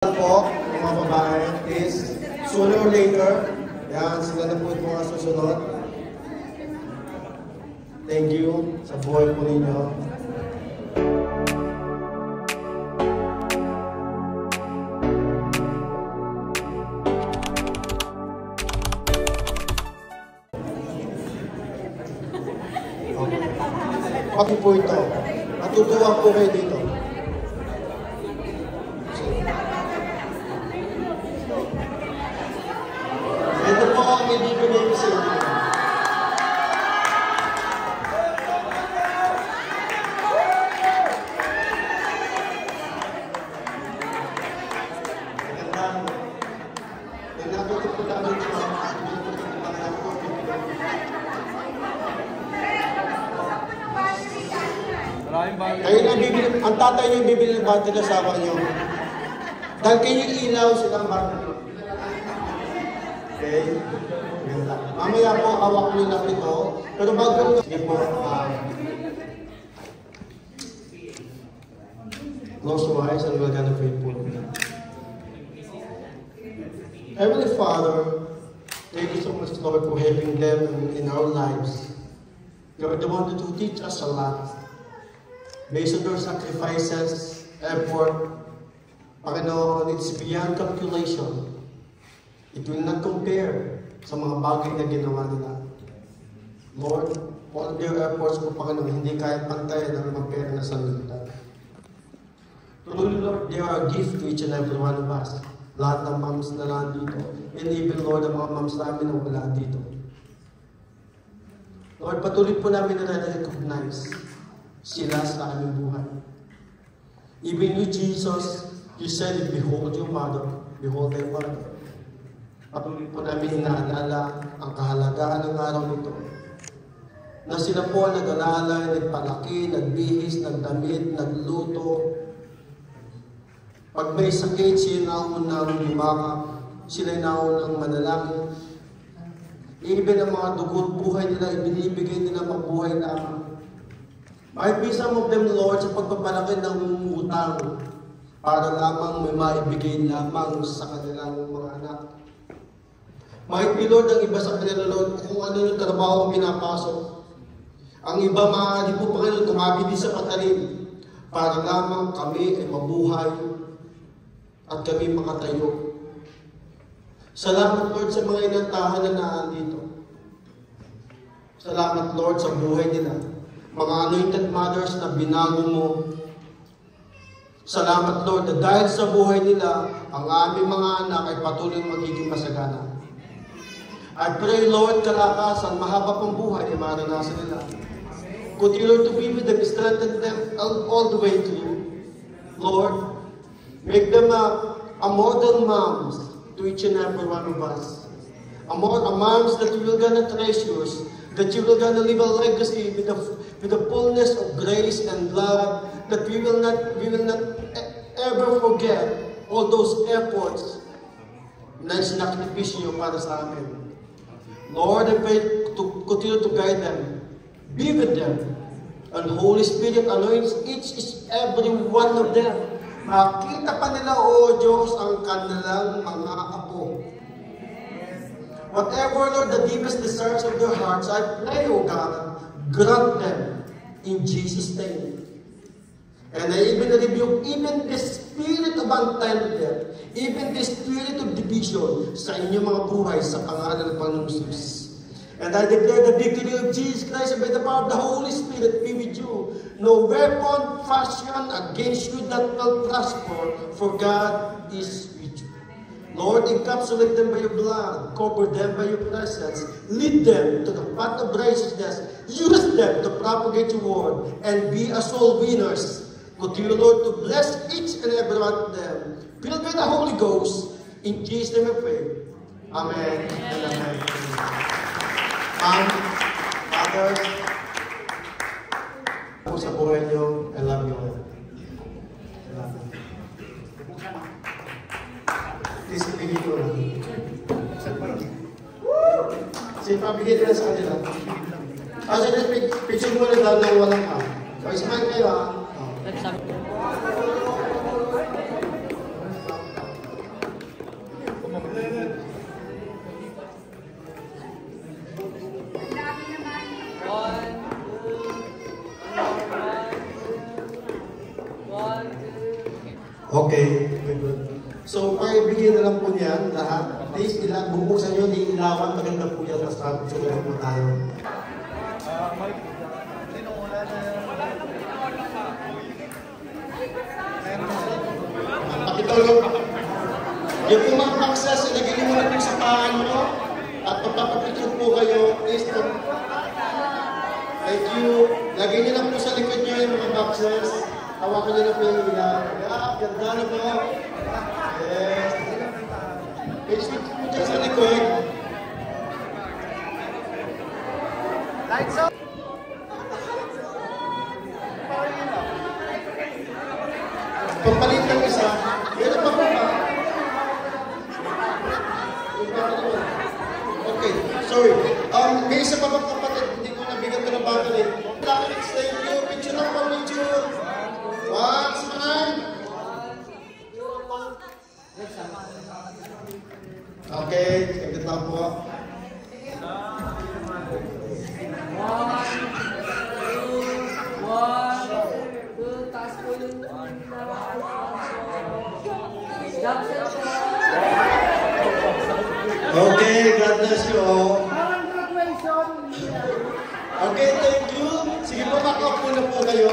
Po, mga babae, is sooner or later, yan, sila na po yung mga susunod. Thank you sa buhay po ninyo. Pati po ito, natutuwa po kayo dito. Ito po ang ibibigay ko sa inyo. Magandang. Nagnabuti po namin siya. Kayo na bibili, ang tatay niyo bibili ng bati na sama niyo. Dahil kayo ilaw silang bati. Okay? Mamaya po, awak nyo lang ito. Pero bago nyo, sige po, close your eyes and we're gonna pray for you. Heavenly Father, thank you so much, Lord, for having them in our lives. You're the one to teach us a lot. Based on their sacrifices, effort, Panginoon, it's beyond calculation. It will not compare sa mga bagay na ginawa nila. Lord, all their efforts po, Panginoon, hindi kaya pantay ng magpera na sanlibutan. Truly, Lord, they are a gift to each and every one of us. Lahat ng moms na nandito. And even, Lord, ang mga moms namin na wala dito. Lord, patuloy po namin na recognize sila sa aming buhay. Even you, Jesus, you said, behold your mother, behold thy mother. Patuloy po namin inaalala ang kahalagaan ng araw nito. Na sila po nag-alala, nagpalaki, nagbihis, nagdamit, nagluto. Pag may sakit, sila naunang lumakap, sila naunang manalangin. Even ang mga dugot buhay nila, ibinibigay nila mabuhay lamang. Might be some of them, Lord, sa pagpapalaki ng utang para lamang may maibigay lamang sa kanilang mga anak. Might be, Lord, ang iba sa kanila, Lord, kung ano yung trabaho ang pinapasok. Ang iba, maaari po, Panginoon, tumabili sa patalim para lamang kami ay mabuhay at kami makatayo. Salamat, Lord, sa mga inantahan na nandito. Salamat, Lord, sa buhay nila. Mga anointed mothers na binago mo. Salamat, Lord, na dahil sa buhay nila, ang aming mga anak ay patuloy magiging masagana. I pray, Lord, kalakasan, mahaba pang buhay ay maranasan nila. Continue to be with them, strengthen them all the way to you. Lord, make them a model moms to each and every one of us. A moms that you will gonna treasure, that you will gonna leave a legacy with the fullness of grace and love, that we will not ever forget all those efforts na sinakripisyo para sa amin. Lord, I pray to continue to guide them, be with them, and Holy Spirit anoints each every one of them. Makita pa nila, O Diyos, ang kanilang mga apo. Whatever, Lord, the deepest desires of their hearts, I pray, O God, grant them in Jesus' name. And I even rebuke even the spirit of untimely, even the spirit of division sa inyong mga buhay sa pangalan ng Panginoon Jesus. And I declare the victory of Jesus Christ and by the power of the Holy Spirit be with you. No weapon fashioned against you that will prosper, for God is with you. Lord, encapsulate them by your blood, cover them by your presence, lead them to the path of righteousness, use them to propagate your word, and be a soul winners. Continue, Lord, to bless each and every one of them. Filled with the Holy Ghost, in Jesus' name I pray. Amen and amen. Father, ako sa buhay niyo, I love you all. I love you. Please, ibigay ko lang. Sige, pabigay nila sa kanila. Kasi picture mo na daw ng walang ka. So, ismail kayo ha. Okay, good. So, paibigyan na lang po niyan lahat. Please, bubuksan nyo, ilawan, maganda po yan, tapos sumunod po tayo. Pakitulog. Yung po mga boxes, ilagay nyo muna po sa paan nyo at magpapapicture po kayo. Please, thank you. Lagay nyo lang po sa likod nyo yung mga boxes. Hawakan nyo na po yung ilan. Ganda na po. Yes. Please, po dyan sa likod. Lights up! Pampalit ng isa. Yan ang pagpapa. Okay, sorry. May isa pa bang kapatid, hindi ko nabigyan ko ng bakal eh. Thank you. Picture lang po, picture. One, smile. Okay, saglit lang po. Okay, God bless you all. Okay, thank you. Sige po, makaupo na po kayo.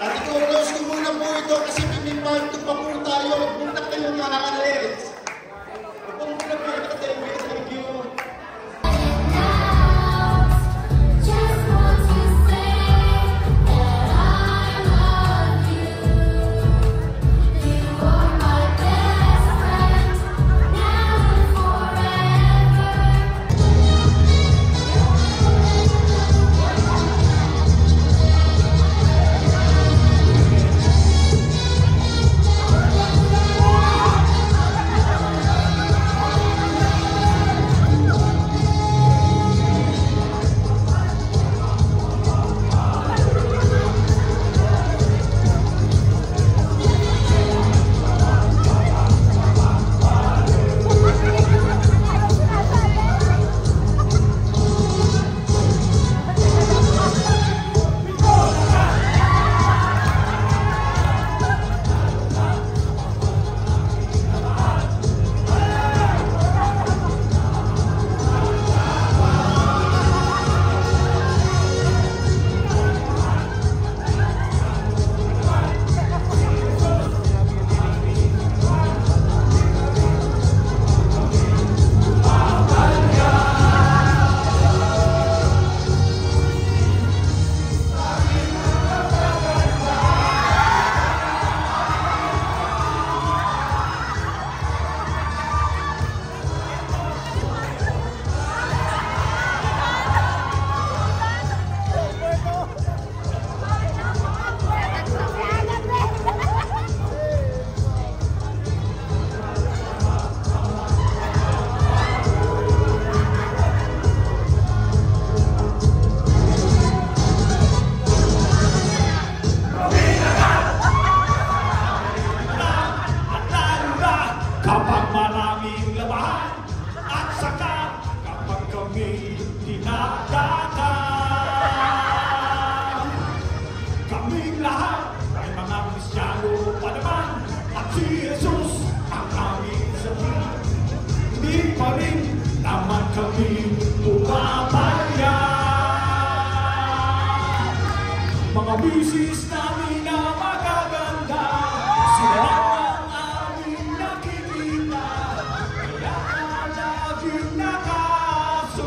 At i-close ko muna po ito kasi may part 2 pa po tayo. Huwag muna kayong makakalis. Huwag muna po ito. Thank you. Mga bisis namin na magaganda, sila ang aming nakikita, kaya laging nakasuporta.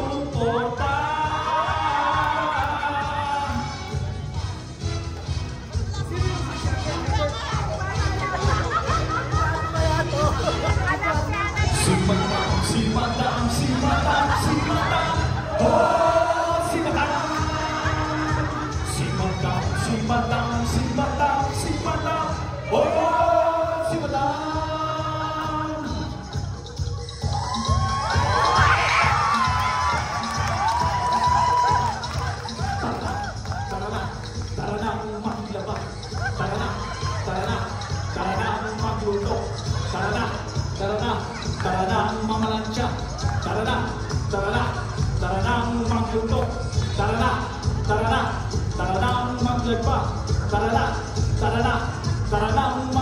Si Madam, si Madam, si Madam, si Madam, oh, si Madam. Si Madam, si Madam, si Madam, si Madam, oh, si Madam. Tara na, tara na maglaba. Tara na, tara na, tara na magluto. Tara na, tara na, tara na mamalansya. Tara na, tara na, tara na magluto. Tara na, tara na. Tara na maglagpa, tara na, Tara na, tara na